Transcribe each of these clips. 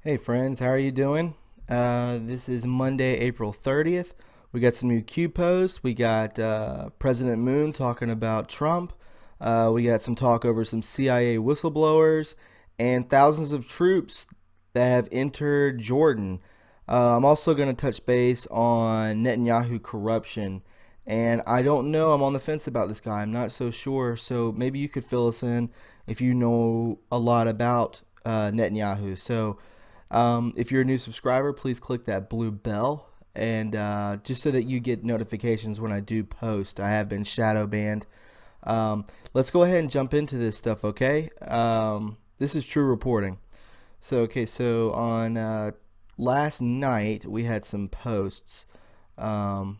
Hey friends, how are you doing? This is Monday, April 30th. We got some new Q posts. We got President Moon talking about Trump. We got some talk over some CIA whistleblowers and thousands of troops that have entered Jordan. I'm also going to touch base on Netanyahu corruption. And I don't know, I'm on the fence about this guy. I'm not so sure. So maybe you could fill us in if you know a lot about Netanyahu. If you're a new subscriber, please click that blue bell, and just so that you get notifications when I do post. I have been shadow banned. Let's go ahead and jump into this stuff, okay? This is true reporting. So on last night we had some posts. Um,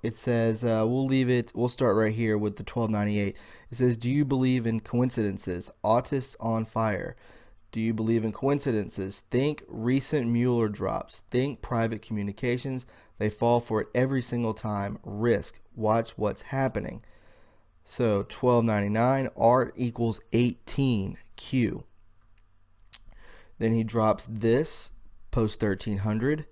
it says we'll start right here with the 1298. It says, "Do you believe in coincidences? Autists on fire. Do you believe in coincidences? Think recent Mueller drops. Think private communications. They fall for it every single time. Risk. Watch what's happening." So 1299, R equals 18, Q. Then he drops this, post 1300.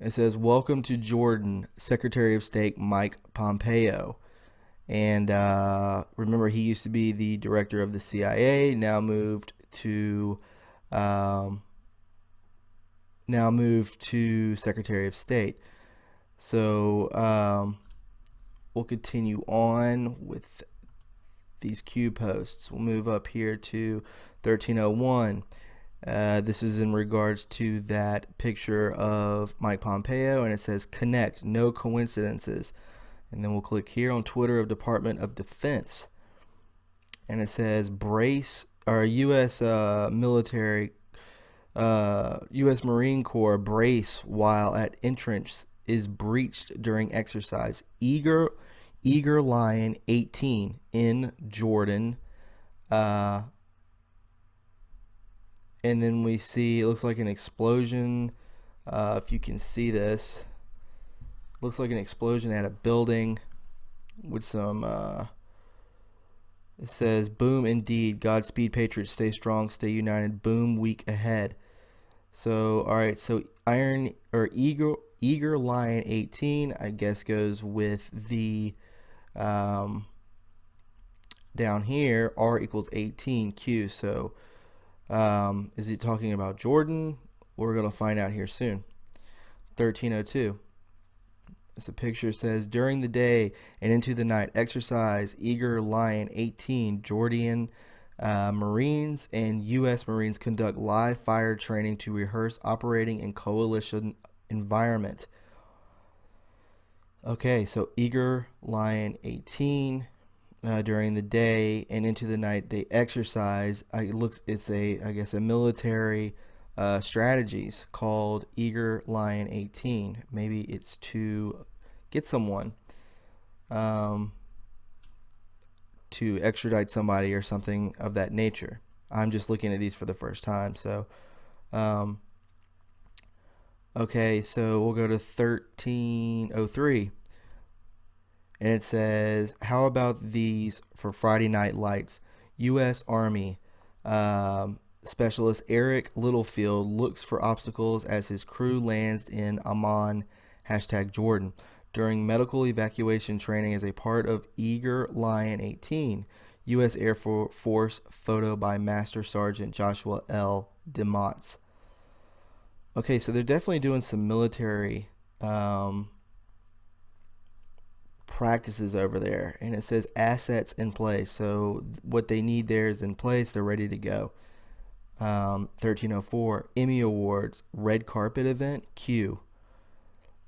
It says, "Welcome to Jordan, Secretary of State Mike Pompeo." And remember, he used to be the director of the CIA. Um, now moved to Secretary of State. So we'll continue on with these Q posts. We'll move up here to 1301. This is in regards to that picture of Mike Pompeo, and it says, "Connect, no coincidences." And then we'll click here on Twitter of Department of Defense, and it says, "Brace our U.S. U.S. Marine Corps brace while at entrance is breached during exercise. Eager Lion 18 in Jordan." Uh, and then we see it looks like an explosion. If you can see this, looks like an explosion at a building with some. It says, "Boom indeed. Godspeed, Patriots. Stay strong. Stay united. Boom. Week ahead." So all right. So Iron or Eager Lion 18, I guess, goes with the down here, R equals 18, Q. So is he talking about Jordan? We're going to find out here soon. 1302. This picture says, "During the day and into the night, exercise Eager Lion 18 Jordan Marines and U.S. Marines conduct live fire training to rehearse operating in coalition environment." Okay, so Eager Lion 18 during the day and into the night they exercise. It's I guess a military strategies called Eager Lion 18. Maybe it's to get someone um, to extradite somebody or something of that nature. I'm just looking at these for the first time. Um, okay, so we'll go to 1303. And it says, "How about these for Friday Night Lights? U.S. Army Specialist Eric Littlefield looks for obstacles as his crew lands in Amman, #Jordan, during medical evacuation training as a part of Eager Lion 18. U.S. Air Force photo by Master Sergeant Joshua L. DeMotts." Okay, so they're definitely doing some military practices over there, and it says assets in place. So what they need there is in place. They're ready to go. 1304, Emmy Awards red carpet event, Q.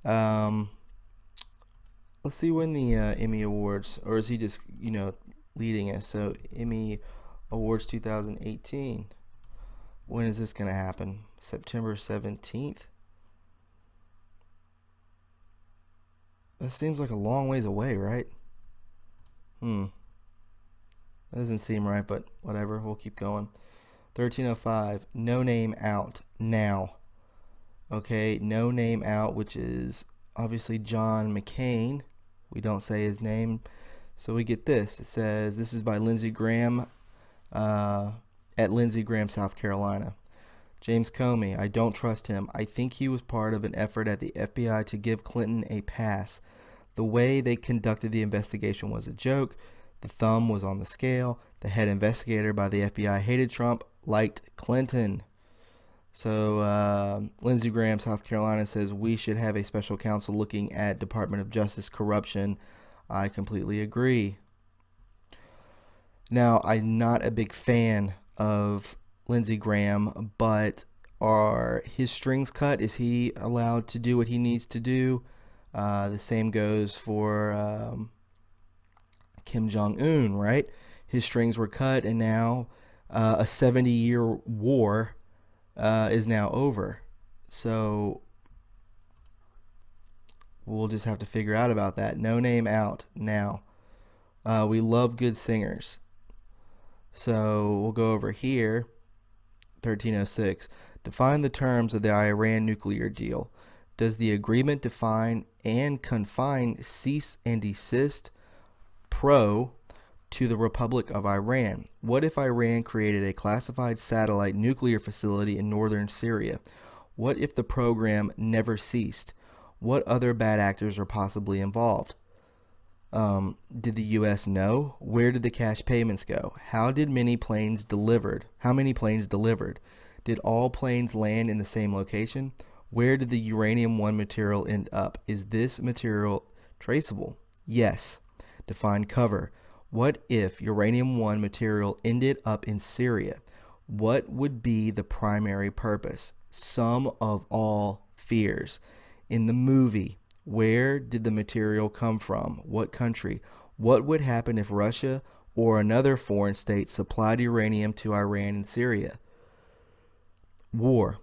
Um, let's see when the Emmy Awards, or is he just leading us? So Emmy Awards 2018. When is this going to happen? September 17th. That seems like a long ways away, right? That doesn't seem right, but whatever. We'll keep going. 1305, no name out now. Okay, no name out, which is obviously John McCain. We don't say his name. So we get this. It says, this is by Lindsey Graham, at Lindsey Graham, South Carolina. James Comey, I don't trust him. I think he was part of an effort at the FBI to give Clinton a pass. The way they conducted the investigation was a joke. The thumb was on the scale. The head investigator by the FBI hated Trump, liked Clinton. So Lindsey Graham, South Carolina, says we should have a special counsel looking at Department of Justice corruption. I completely agree. Now, I'm not a big fan of Lindsey Graham, but are his strings cut? Is he allowed to do what he needs to do? The same goes for Kim Jong-un, right? His strings were cut, and now a 70-year war is now over. So we'll just have to figure out about that. No name out now. We love good singers. So we'll go over here. 1306. Define the terms of the Iran nuclear deal. Does the agreement define and confine cease and desist pro to the Republic of Iran? What if Iran created a classified satellite nuclear facility in northern Syria? What if the program never ceased? What other bad actors are possibly involved? Did the U.S. know? Where did the cash payments go? How many planes delivered? Did all planes land in the same location? Where did the uranium-1 material end up? Is this material traceable? Yes. Define cover. What if uranium-1 material ended up in Syria? What would be the primary purpose? Sum of all fears. In the movie, where did the material come from? What country? What would happen if Russia or another foreign state supplied uranium to Iran and Syria? War.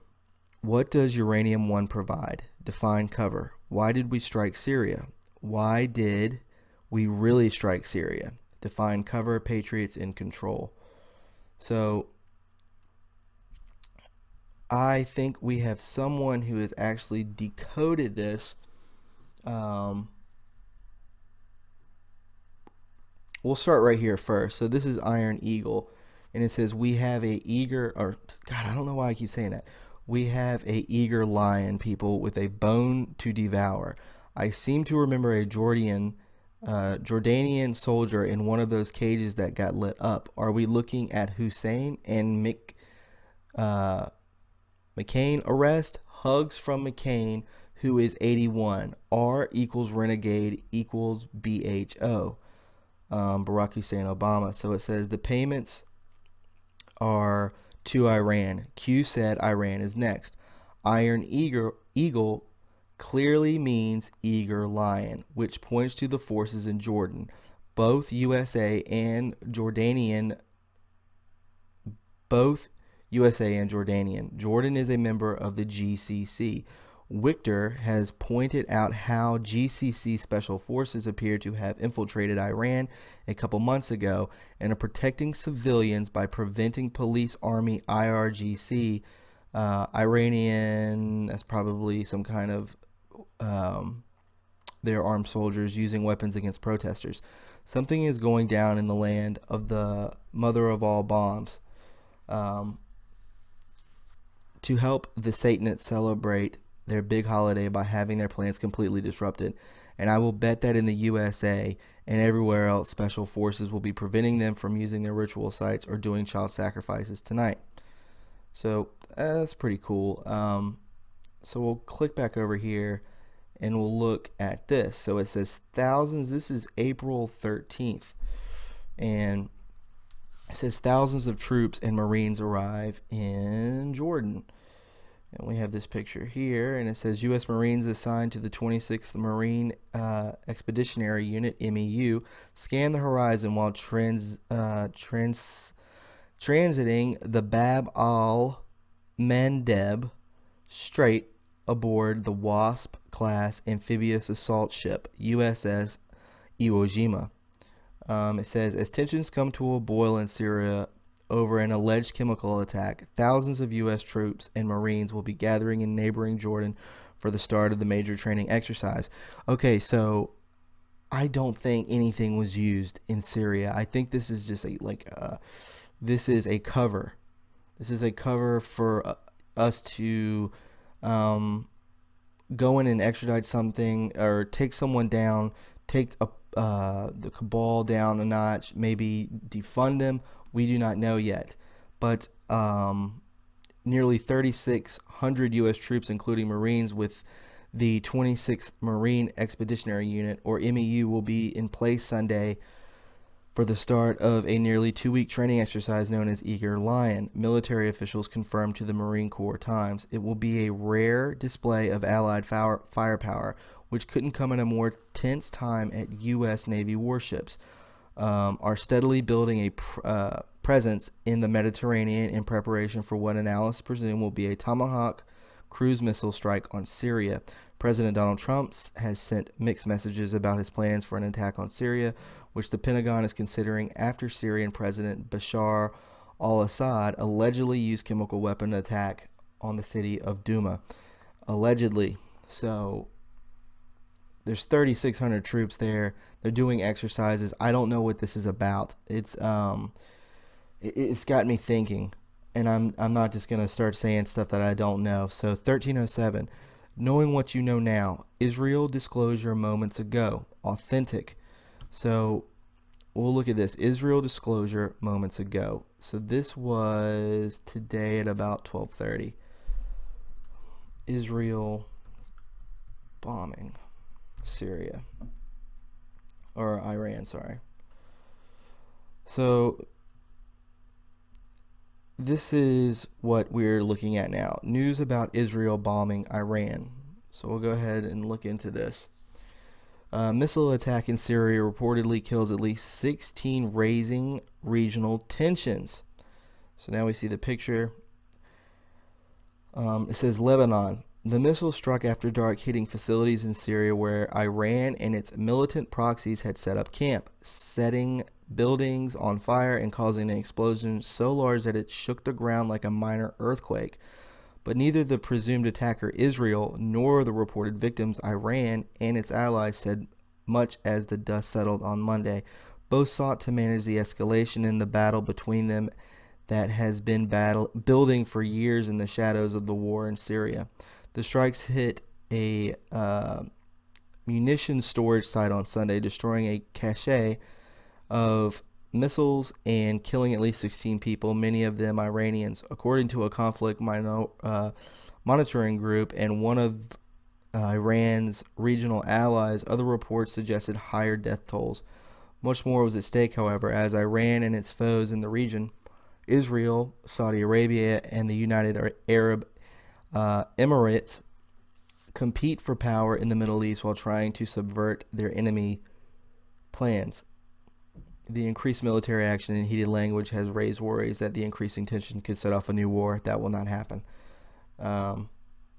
What does uranium-1 provide? Define cover. Why did we strike Syria? Why did we really strike Syria? Define cover. Patriots in control. So I think we have someone who has actually decoded this. We'll start right here first. So this is Iron Eagle, and it says we have a eager, or God, I don't know why I keep saying that. We have a eager lion, people, with a bone to devour. I seem to remember a Jordanian soldier in one of those cages that got lit up. Are we looking at Hussein and McCain arrest? Hugs from McCain, who is 81. R equals renegade equals BHO. Barack Hussein Obama. So it says the payments are to Iran. Q said Iran is next. Iron Eagle clearly means eager lion, which points to the forces in Jordan. Both USA and Jordanian. Jordan is a member of the GCC. Victor has pointed out how GCC special forces appear to have infiltrated Iran a couple months ago and are protecting civilians by preventing police, army, IRGC, Iranian, that's probably some kind of their armed soldiers using weapons against protesters. Something is going down in the land of the mother of all bombs. To help the Satanists celebrate their big holiday by having their plans completely disrupted. And I will bet that in the USA and everywhere else, special forces will be preventing them from using their ritual sites or doing child sacrifices tonight. So that's pretty cool. So we'll click back over here and we'll look at this. So it says thousands. This is April 13th. And it says thousands of troops and Marines arrive in Jordan. And we have this picture here, and it says U.S. Marines assigned to the 26th Marine Expeditionary Unit, MEU, scan the horizon while transiting the Bab al-Mandeb Strait aboard the Wasp-class amphibious assault ship, USS Iwo Jima. It says, as tensions come to a boil in Syria over an alleged chemical attack, thousands of U.S. troops and Marines will be gathering in neighboring Jordan for the start of the major training exercise. Okay, so I don't think anything was used in Syria. I think this is just this is a cover. This is a cover for us to um, go in and extradite something or take someone down, take the cabal down a notch, maybe defund them. We do not know yet, but nearly 3,600 U.S. troops, including Marines with the 26th Marine Expeditionary Unit, or MEU, will be in place Sunday for the start of a nearly 2-week training exercise known as Eager Lion. Military officials confirmed to the Marine Corps Times it will be a rare display of Allied firepower, which couldn't come at a more tense time at U.S. Navy warships are steadily building a presence in the Mediterranean in preparation for what analysts presume will be a Tomahawk cruise missile strike on Syria. President Donald Trump has sent mixed messages about his plans for an attack on Syria, which the Pentagon is considering after Syrian President Bashar al-Assad allegedly used chemical weapon attack on the city of Douma. Allegedly. So there's 3,600 troops there. They're doing exercises. I don't know what this is about. It's got me thinking, and I'm not just gonna start saying stuff that I don't know. So 1307, knowing what you know now. Israel disclosure moments ago. Authentic. So we'll look at this. Israel disclosure moments ago. So this was today at about 12:30. Israel bombing Syria, or Iran, sorry. So this is what we're looking at now. News about Israel bombing Iran. So we'll go ahead and look into this. Missile attack in Syria reportedly kills at least 16, raising regional tensions. So now we see the picture. It says Lebanon. The missile struck after dark, hitting facilities in Syria where Iran and its militant proxies had set up camp, setting buildings on fire and causing an explosion so large that it shook the ground like a minor earthquake. But neither the presumed attacker Israel nor the reported victims Iran and its allies said much as the dust settled on Monday. Both sought to manage the escalation in the battle between them that has been building for years in the shadows of the war in Syria. The strikes hit a munitions storage site on Sunday, destroying a cache of missiles and killing at least 16 people, many of them Iranians, according to a conflict monitoring group and one of Iran's regional allies. Other reports suggested higher death tolls. Much more was at stake, however, as Iran and its foes in the region, Israel, Saudi Arabia, and the United Arab Emirates, compete for power in the Middle East while trying to subvert their enemy plans. The increased military action and heated language has raised worries that the increasing tension could set off a new war. That will not happen. No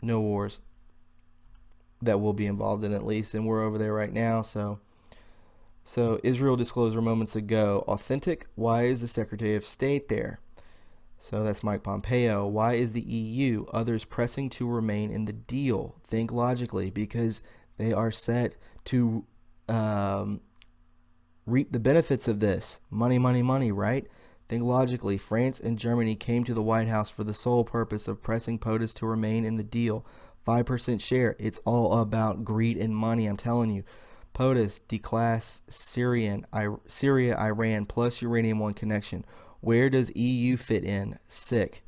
wars that we'll be involved in, at least, and we're over there right now. So Israel disclosure moments ago. Authentic. Why is the Secretary of State there? So that's Mike Pompeo. Why is the EU, others pressing to remain in the deal? Think logically, because they are set to reap the benefits of this. Money, money, money, right? Think logically. France and Germany came to the White House for the sole purpose of pressing POTUS to remain in the deal. 5% share. It's all about greed and money, I'm telling you. POTUS, declass Syria, Iran, plus Uranium One connection. Where does EU fit in? Sick.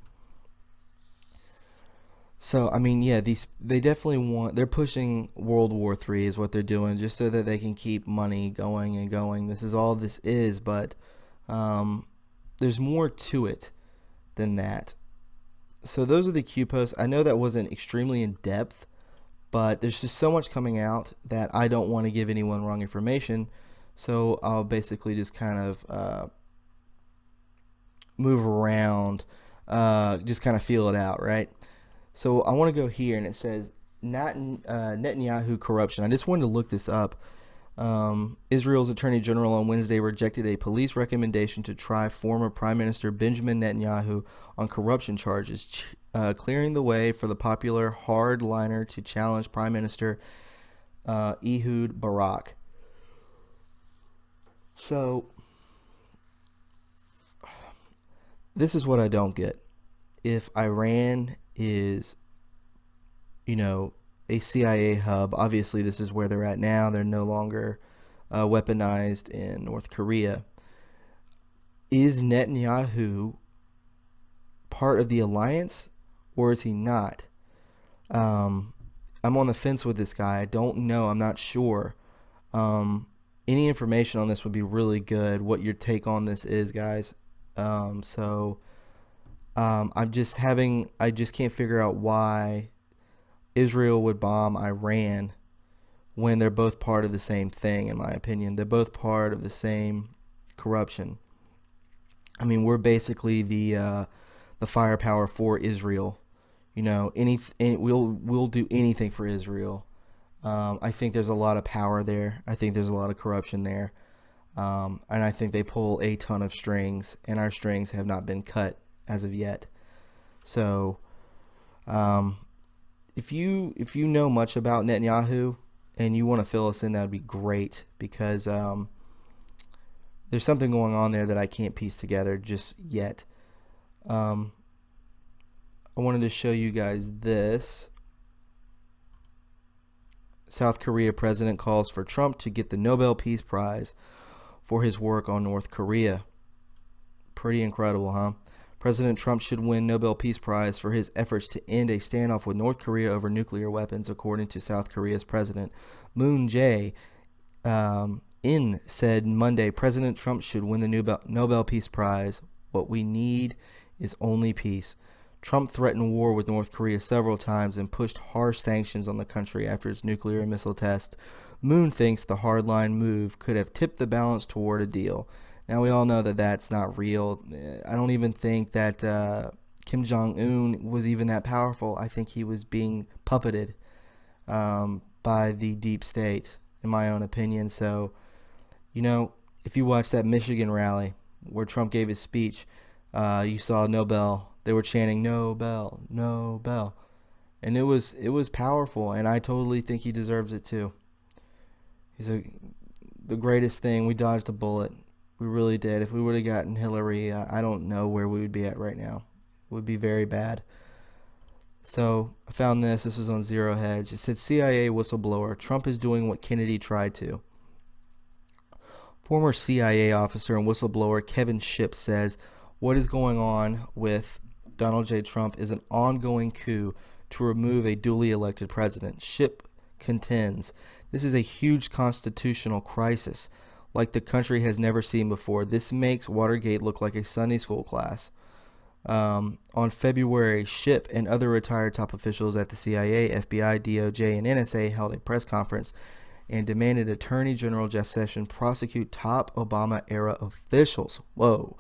So, I mean, yeah, they definitely they're pushing World War III is what they're doing, just so that they can keep money going and going. This is all this is, but there's more to it than that. So those are the Q posts. I know that wasn't extremely in depth, but there's just so much coming out that I don't want to give anyone wrong information. So I'll basically just kind of move around, just kind of feel it out, right? So I want to go here, and it says Netanyahu corruption. I just wanted to look this up. Israel's Attorney General on Wednesday rejected a police recommendation to try former Prime Minister Benjamin Netanyahu on corruption charges, clearing the way for the popular hardliner to challenge Prime Minister Ehud Barak. So this is what I don't get. If Iran is, you know, a CIA hub, obviously this is where they're at now. They're no longer weaponized in North Korea. Is Netanyahu part of the alliance or is he not? Um, I'm on the fence with this guy. I don't know. I'm not sure. Um, any information on this would be really good. What your take on this is, guys. I just can't figure out why Israel would bomb Iran when they're both part of the same thing, in my opinion. They're both part of the same corruption. I mean, we're basically the firepower for Israel. We'll do anything for Israel. I think there's a lot of power there. I think there's a lot of corruption there, and I think they pull a ton of strings, and our strings have not been cut as of yet. So, um, if you know much about Netanyahu and you want to fill us in, that would be great because there's something going on there that I can't piece together just yet. Um, I wanted to show you guys this. South Korea president calls for Trump to get the Nobel Peace Prize for his work on North Korea. Pretty incredible, huh? President Trump should win Nobel Peace Prize for his efforts to end a standoff with North Korea over nuclear weapons, according to South Korea's President Moon Jae-in said Monday President Trump should win the Nobel Peace Prize. What we need is only peace. Trump threatened war with North Korea several times and pushed harsh sanctions on the country after its nuclear and missile tests. Moon thinks the hardline move could have tipped the balance toward a deal. Now, we all know that that's not real. I don't even think that Kim Jong-un was even that powerful. I think he was being puppeted by the deep state, in my own opinion. So, if you watch that Michigan rally where Trump gave his speech, you saw Nobel. They were chanting Nobel, Nobel, and it was powerful. And I totally think he deserves it too. The greatest thing. We dodged a bullet. We really did. If we would have gotten Hillary, I don't know where we would be at right now. It would be very bad. So I found this. This was on Zero Hedge. It said CIA whistleblower. Trump is doing what Kennedy tried to. Former CIA officer and whistleblower Kevin Shipp says what is going on with Donald J. Trump is an ongoing coup to remove a duly elected president. Shipp contends this is a huge constitutional crisis like the country has never seen before. This makes Watergate look like a Sunday school class. On February, Shipp and other retired top officials at the CIA, FBI, DOJ, and NSA held a press conference and demanded Attorney General Jeff Sessions prosecute top Obama-era officials. Whoa.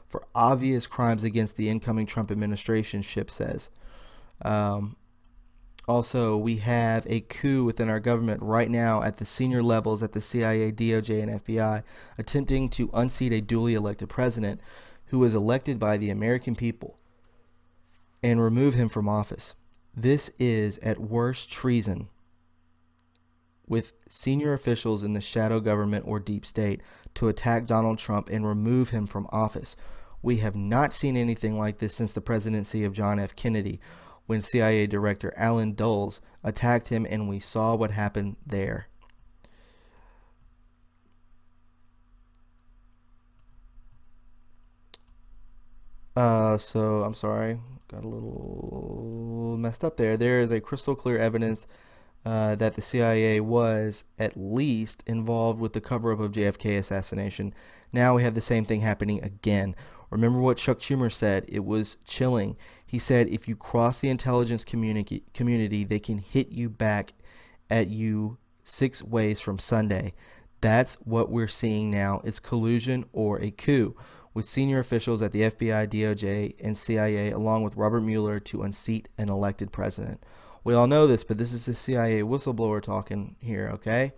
For obvious crimes against the incoming Trump administration, Shipp says. Also, we have a coup within our government right now at the senior levels at the CIA, DOJ, and FBI, attempting to unseat a duly elected president who was elected by the American people and remove him from office. This is at worst treason, with senior officials in the shadow government or deep state to attack Donald Trump and remove him from office. We have not seen anything like this since the presidency of John F. Kennedy, when CIA Director Alan Dulles attacked him, and we saw what happened there. So I'm sorry, got a little messed up there. There is a crystal clear evidence that the CIA was at least involved with the cover-up of JFK assassination. Now we have the same thing happening again. Remember what Chuck Schumer said? It was chilling. He said, if you cross the intelligence community, they can hit you back at you 6 ways from Sunday. That's what we're seeing now. It's collusion or a coup, with senior officials at the FBI, DOJ, and CIA, along with Robert Mueller, to unseat an elected president. We all know this, but this is the CIA whistleblower talking here, okay?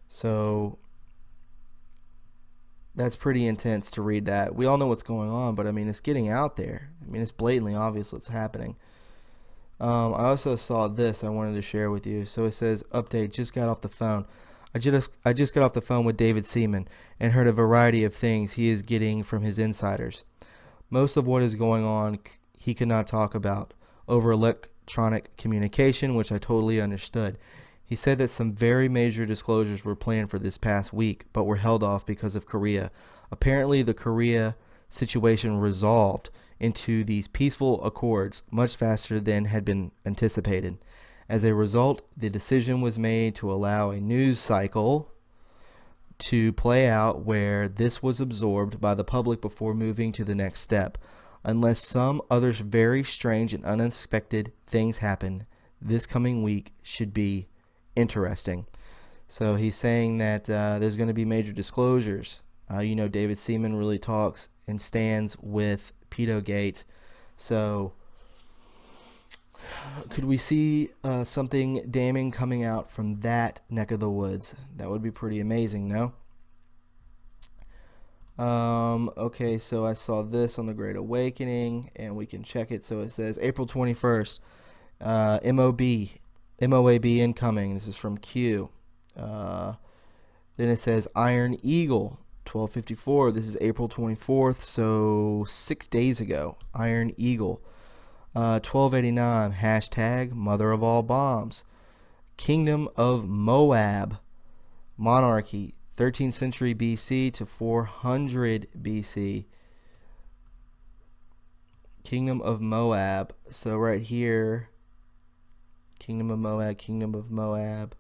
So that's pretty intense to read that. We all know what's going on, but I mean, it's getting out there. I mean, it's blatantly obvious what's happening. I also saw this I wanted to share with you. So it says, update, just got off the phone. I just got off the phone with David Seaman and heard a variety of things he is getting from his insiders. Most of what is going on he could not talk about over electronic communication, which I totally understood. He said that some very major disclosures were planned for this past week, but were held off because of Korea. Apparently, the Korea situation resolved into these peaceful accords much faster than had been anticipated. As a result, the decision was made to allow a news cycle to play out where this was absorbed by the public before moving to the next step. Unless some other very strange and unexpected things happen, this coming week should be interesting. So he's saying that there's going to be major disclosures. David Seaman really talks and stands with Pedogate. So could we see something damning coming out from that neck of the woods? That would be pretty amazing, no? Okay, so I saw this on the Great Awakening, and we can check it. So it says April 21st, MOAB incoming. This is from Q. Then it says Iron Eagle, 1254. This is April 24th, so 6 days ago. Iron Eagle. 1289, hashtag Mother of All Bombs. Kingdom of Moab, monarchy, 13th century BC to 400 BC. Kingdom of Moab. So right here, Kingdom of Moab, Kingdom of Moab.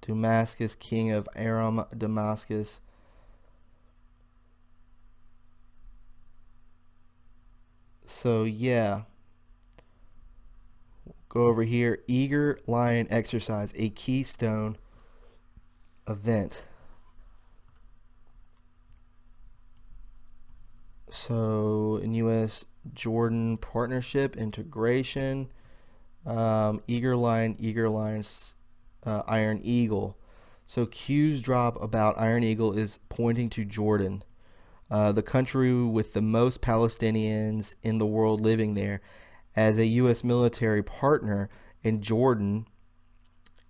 Damascus, king of Aram, Damascus. So yeah, go over here. Eager Lion Exercise, a keystone event. So in U.S. Jordan partnership integration, Eager Lion's Iron Eagle. So Q's drop about Iron Eagle is pointing to Jordan. The country with the most Palestinians in the world living there, as a U.S. military partner, and Jordan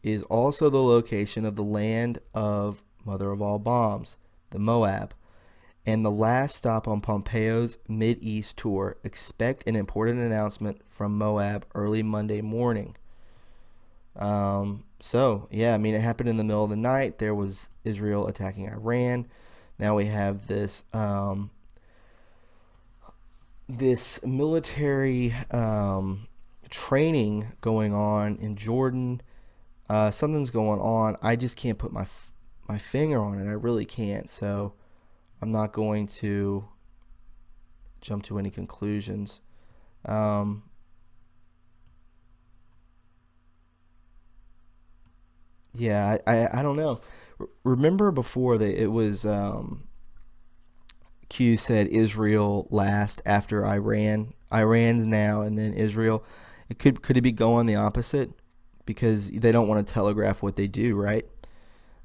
is also the location of the land of Mother of All Bombs, the Moab, and the last stop on Pompeo's Mid-East tour. Expect an important announcement from Moab early Monday morning. So, yeah, I mean, it happened in the middle of the night. There was Israel attacking Iran. Now we have this this military training going on in Jordan. Something's going on. I just can't put my finger on it. I really can't. So I'm not going to jump to any conclusions. Yeah, I don't know. Remember before that it was Q said Israel last after Iran. Iran's now and then Israel. Could it be going the opposite? Because they don't want to telegraph what they do, right?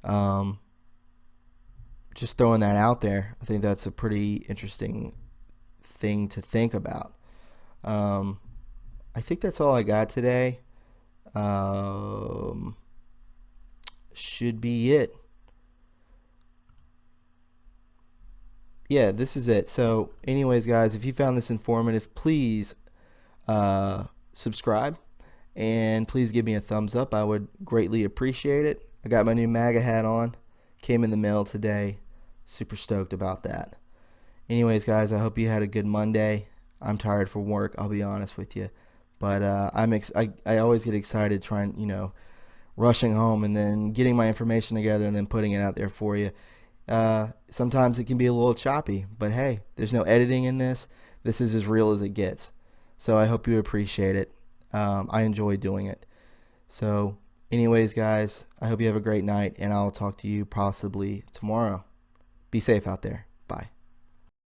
Um, just throwing that out there. I think that's a pretty interesting thing to think about. Um, I think that's all I got today. Um, should be it. Yeah, this is it. So, anyways, guys, if you found this informative, please subscribe and please give me a thumbs up. I would greatly appreciate it. I got my new MAGA hat on. Came in the mail today. Super stoked about that. Anyways, guys, I hope you had a good Monday. I'm tired from work, I'll be honest with you. But I always get excited trying, rushing home and then getting my information together and then putting it out there for you. Sometimes it can be a little choppy, but hey, there's no editing in this. This is as real as it gets. So I hope you appreciate it. I enjoy doing it. So anyways, guys, I hope you have a great night, and I'll talk to you possibly tomorrow. Be safe out there. Bye.